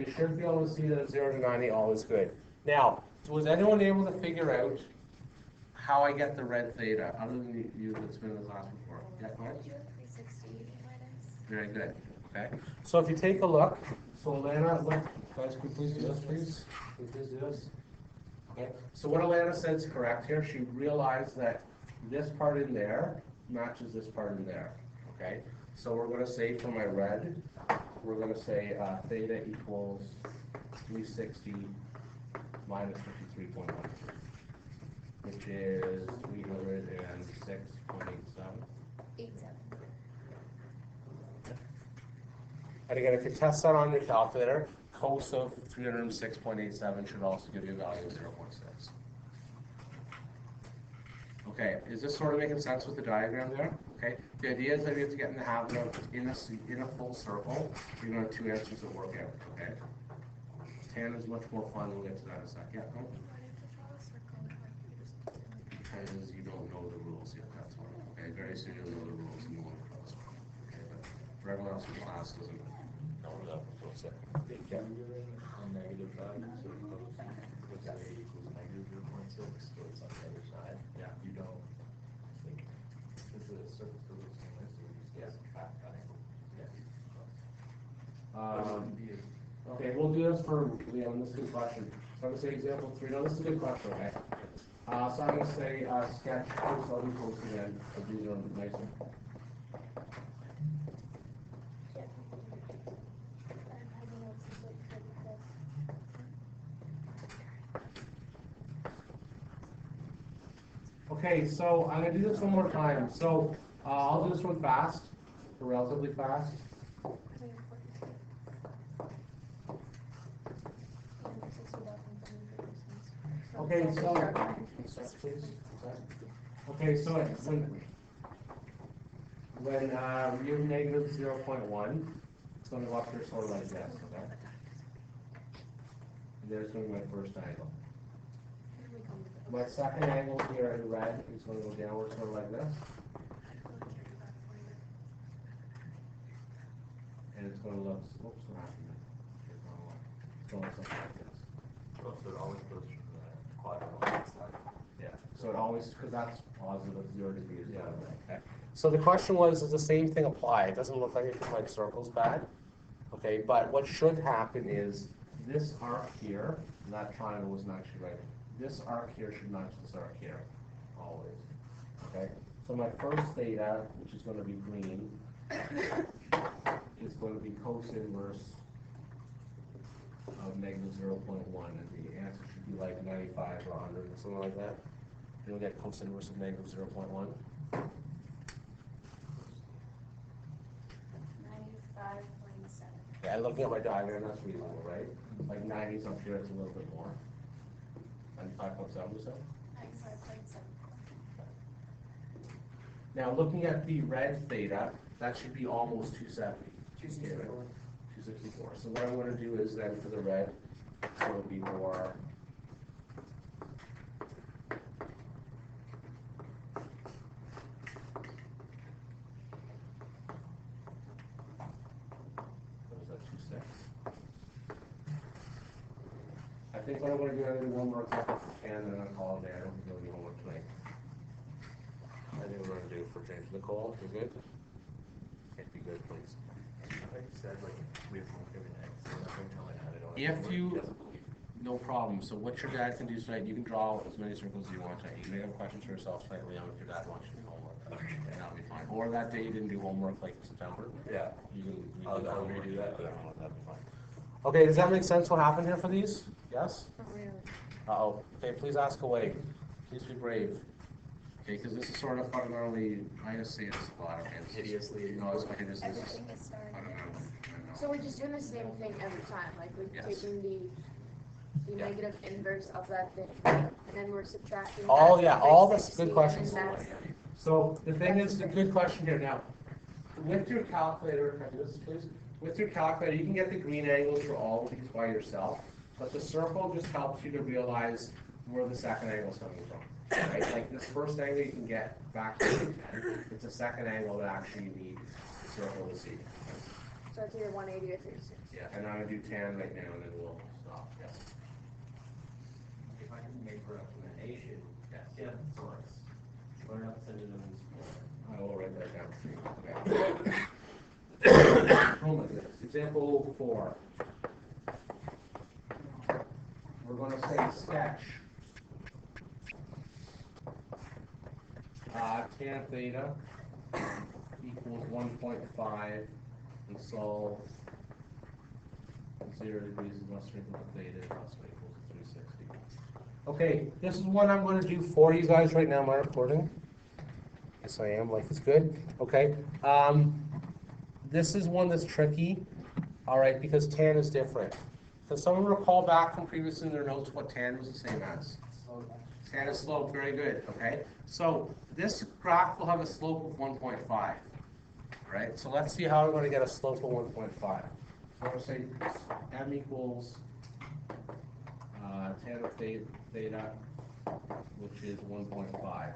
You should be able to see that 0 to 90 all is good. Now, was anyone able to figure out how I get the red theta, other than you that's been in the class before? Yeah, go ahead. 360 minus. Very good. Okay. So if you take a look, so Alana, guys, could you please do this, please? Can you please do this? Okay. So what Alana said is correct here. She realized that this part in there matches this part in there. Okay. So we're going to say for my red, we're going to say theta equals 360 minus 53.1, which is 306.87. 87. And again, if you test that on your calculator, cos of 306.87 should also give you a value of 0.6. Okay, is this sort of making sense with the diagram there? Okay, the idea is that you have to get in the habit of, in a full circle, you're going to have two answers that work out, okay? Tan is much more fun, we'll get to that in a sec. Yeah, no? Because you don't know the rules yet, that's why. Okay, very soon you'll know the rules and you won't draw a circle. Okay, but for everyone else in class doesn't know that rules yet. Yeah. Negative value, so let's say a equals negative 0.6, so it's on the other side. Yeah. You don't think this is a surface to lose in this, so you just get back that angle. Yeah. Okay, we'll do this for Liam. This is a good question. So I'm going to say example 3. Now, this is a good question, okay? So I'm going to say sketch cos of equals again. So these are nice. Okay, so I'm going to do this one more time. So I'll do this one fast, or relatively fast. Okay, so when you negative 0.1, it's going to go up here sort of like this, okay? And there's going to be my first angle. My second angle here in red is going to go downward sort of like this. And it's going to look, oops, what happened? It's going to look something like this. Oh, so it always goes from the quadrant on the side. Yeah, so it always, because that's positive 0 degrees. Yeah. Okay. So the question was, does the same thing apply? It doesn't look like it because my circle's bad. Okay, but what should happen is this arc here, and that triangle wasn't actually right. This arc here should match this arc here, always. Okay, so my first theta, which is going to be green, is going to be cos inverse of negative 0.1, and the answer should be like 95 or 100 or something like that. You'll get cos inverse of negative 0.1. 95.7. Yeah, looking at my diagram, that's reasonable, right? Like 90s up here, it's a little bit more. 95.7 or so? 95.7. Now, looking at the red theta, that should be almost 270. 264. 264. So what I'm going to do is then for the red, it's going to be more. What is that, 26? I think what I'm going to do, I'm going to do one more example for 10 and then I'll call it there. I don't think we'll do homework tonight. I think we're going to do for James Nicole. You good? If you good, please. Like you said, like we have homework every night, so nothing telling how to do it. If you, no problem. So what your dad can do tonight, you can draw as many circles as you want tonight. You can make up questions for yourself tonight, Liam, if your dad wants you to do homework. Okay. And that'll be fine. Or that day you didn't do homework like in September. Yeah. You can I'll redo that. That'll be fine. Okay, does that make sense what happened here for these? Yes? Not really. Uh-oh. Okay, please ask away. Please be brave. Okay, because this is sort of fundamentally, I just say it's a lot of things. Hideously. No, it's not hideous. This is Everything is starting. fundamental. So we're just doing the same thing every time, like we're Yes. taking the Yeah. negative inverse of that thing, and then we're subtracting. All, that yeah, from all this 360, good questions. and that's- So the thing is, the good question here now, with your calculator, can I do this please? With your calculator, you can get the green angles for all of these by yourself, but the circle just helps you to realize where the second angle is coming from. Right? Like this first angle you can get back to 10. It's a second angle that actually you need the circle to see. So So it's either 180 or 36. Yeah, and I'm gonna do tan right now, and then we'll stop, yes. If I can make a recommendation, Yes. yeah, so let's learn up synonyms for. I will write that down for you, okay. Oh my goodness, example 4. We're gonna say sketch. Tan theta equals 1.5 and solve 0 degrees is less than equal to theta is less than equal to 360. Okay, this is what I'm going to do for you guys right now. Am I recording? Yes, I am. Life is good. Okay. This is one that's tricky, all right, because tan is different. Does someone recall back from previously in their notes what tan was the same as? Tan is slope. Very good. Okay. So this graph will have a slope of 1.5. Right? So let's see how we're going to get a slope of 1.5. So I'm going to say m equals tan of theta, which is 1.5.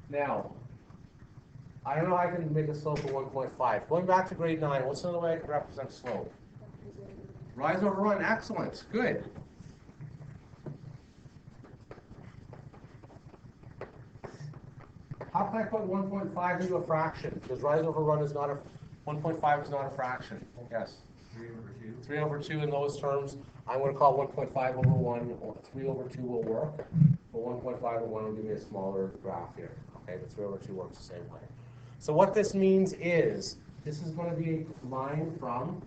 Now, I don't know how I can make a slope of 1.5. Going back to grade 9, what's another way I can represent slope? Rise over run. Excellent. Good. How can I put 1.5 into a fraction? Because rise over run is not a 1.5 is not a fraction. Yes. 3 over 2. 3 over 2 in those terms. I'm going to call 1.5 over 1, or 3 over 2 will work. But 1.5 over 1 will give me a smaller graph here. Okay, but 3 over 2 works the same way. So what this means is, this is going to be a line from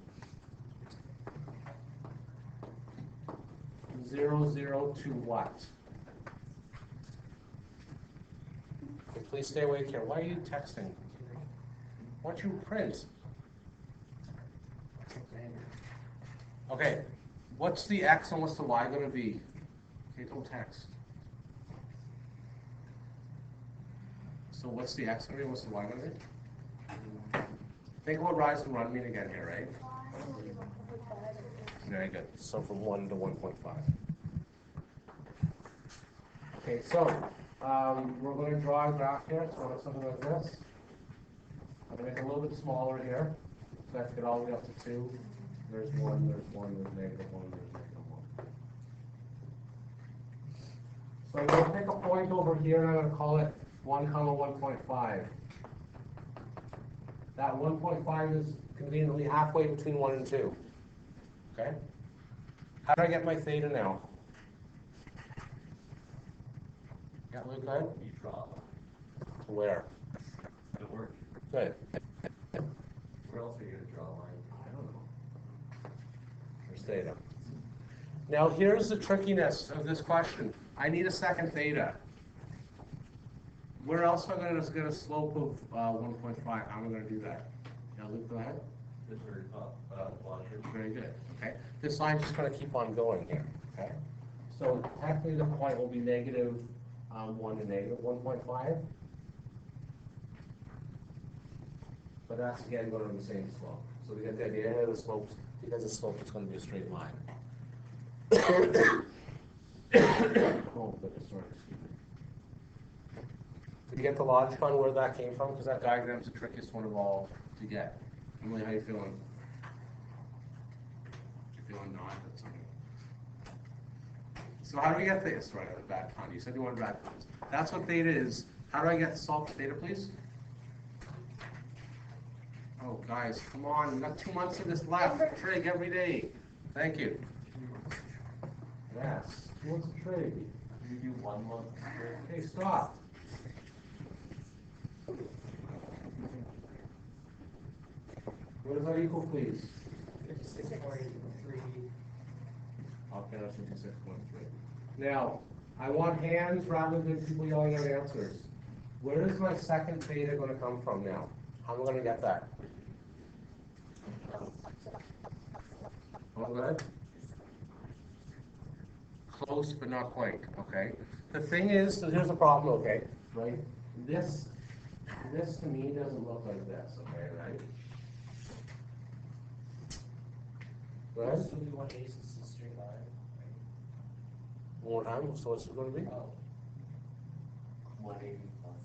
0, 0 to what? Okay, please stay awake here. Why are you texting? Why don't you print? Okay, what's the x and what's the y going to be? Okay, don't text. So what's the x going to be? What's the y going to be? Think about rise and run mean again here, right? Very good. So from 1 to 1.5. Okay, so we're going to draw a graph here. So it's something like this. I'm going to make it a little bit smaller here. So I have to get all the way up to 2. There's 1, there's 1, there's negative 1, there's negative 1. So I'm going to pick a point over here, and I'm going to call it 1, 1.5. That 1.5 is conveniently halfway between 1 and 2. Okay? How do I get my theta now? Yeah, Luke, go ahead. You draw. To where? It works. Good. Where else are you going to draw a line? I don't know. There's theta. Now here's the trickiness of this question. I need a second theta. Where else am I going to get a slope of 1.5? How am I going to do that? Now Luke, go ahead. This is quadrant. Very good. Okay. This line's just going to keep on going here. Okay. So technically the point will be negative 1 and negative 1.5. But that's again going to be the same slope. So we get the idea here, the slopes, because the slope is going to be a straight line. Oh, goodness, sorry. Did you get the logic on where that came from? Because that diagram's the trickiest one of all to get. Emily, how you feeling? You feeling not? That's something. So how do we get theta? Sorry, I had a bad pun. You said you wanted bad puns. That's what theta is. How do I get solve theta, please? Oh, guys, come on. We got 2 months of this left. Trig every day. Thank you. Yes. Who wants to trig? You do 1 month. Okay, stop. What does that equal, please? 56.3. Okay, that's 56.3. Now, I want hands rather than people yelling out answers. Where is my second theta going to come from now? How am I going to get that? Oh, go ahead. Close, but not quite, okay? The thing is, so here's the problem, okay? Right? This to me doesn't look like this, okay, right? Go ahead. So we want aces in a straight line, right? One more time, so what's it going to be? Oh. 180 plus.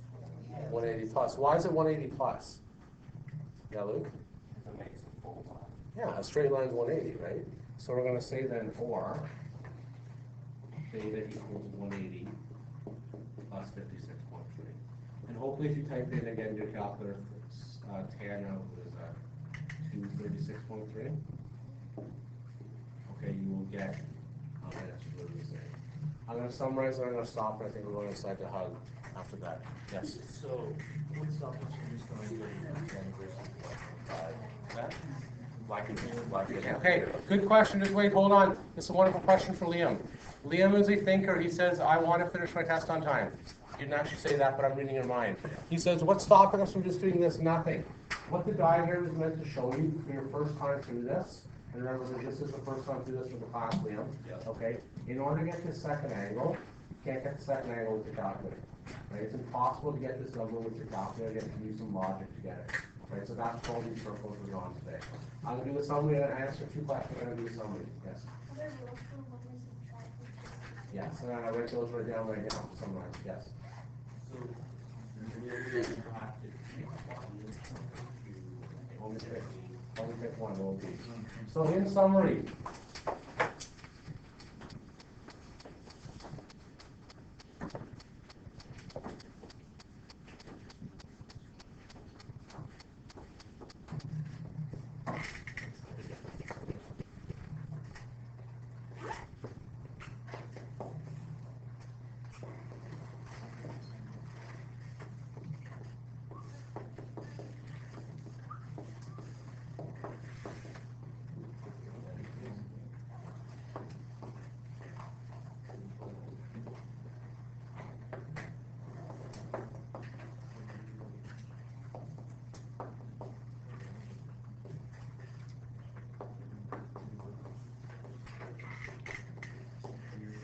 180 plus. Why is it 180 plus? Yeah, Luke? It's amazing. Yeah, a straight line's 180, right? So we're gonna say then or theta equals 180 plus 56.3. And hopefully if you type in again your calculator, tan out is 236.3. Okay, you will get that's really the same. I'm gonna summarize and I'm gonna stop, and I think we're going to decide to hug after that. Yes? So, what's the opportunity going to be 10 versus 1.5? That? Like Okay, good question. Just wait, hold on. This is a wonderful question for Liam. Liam is a thinker. He says, I want to finish my test on time. He didn't actually say that, but I'm reading your mind. He says, what's stopping us from just doing this? Nothing. What the diagram is meant to show you for your first time through this, and remember that this is the first time through this for the class, Liam. Yep. Okay? In order to get this second angle, you can't get the second angle with your calculator. Right? It's impossible to get this number with your calculator. You have to use some logic to get it. Right? So that's all these circles we're on today. I'm going to do a summary and answer 2 questions. I'm going to do a summary. Yes? Yes, and I write those right down right now. Summarize. Yes? So, will we have to pick one? Only pick one. Will be. So in summary,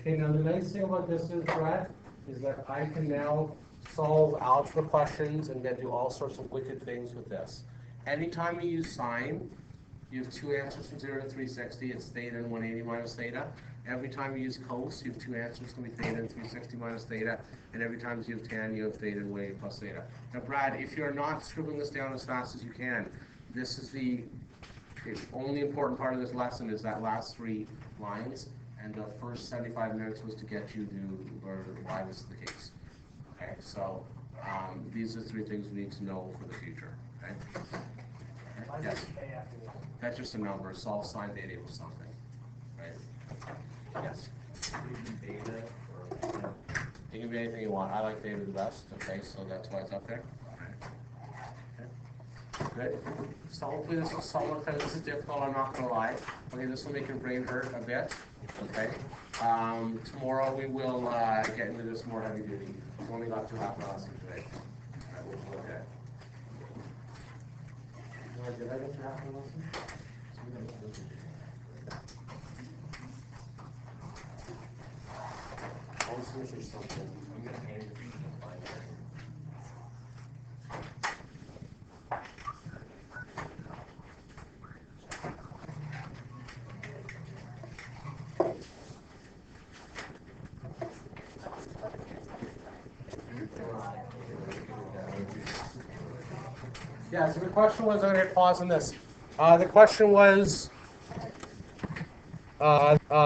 okay, now the nice thing about this is, Brad, is that I can now solve algebra questions and then do all sorts of wicked things with this. Anytime you use sine, you have 2 answers from 0 to 360. It's theta and 180 minus theta. Every time you use cos, you have 2 answers. It's going to be theta and 360 minus theta. And every time you have tan, you have theta and 180 plus theta. Now, Brad, if you're not scribbling this down as fast as you can, this is the only important part of this lesson is that last 3 lines. And the first 75 minutes was to get you to learn why this is the case. Okay, so these are 3 things we need to know for the future. Okay? Yes. That's just a number. Solve sine theta equals something. Right? Yes. Beta or It can be anything you want. I like theta the best. Okay, so that's why it's up there. Okay. Good. So hopefully this will solve it. This is difficult. I'm not gonna lie. Okay, this will make your brain hurt a bit. Okay. Tomorrow we will get into this more heavy duty. We've only got 2 half hours today. Okay. Did I get your half hour lesson? I want to see if there's something. I'm going to hand it to you to find it. Yeah, so the question was, I'm going to pause on this. The question was,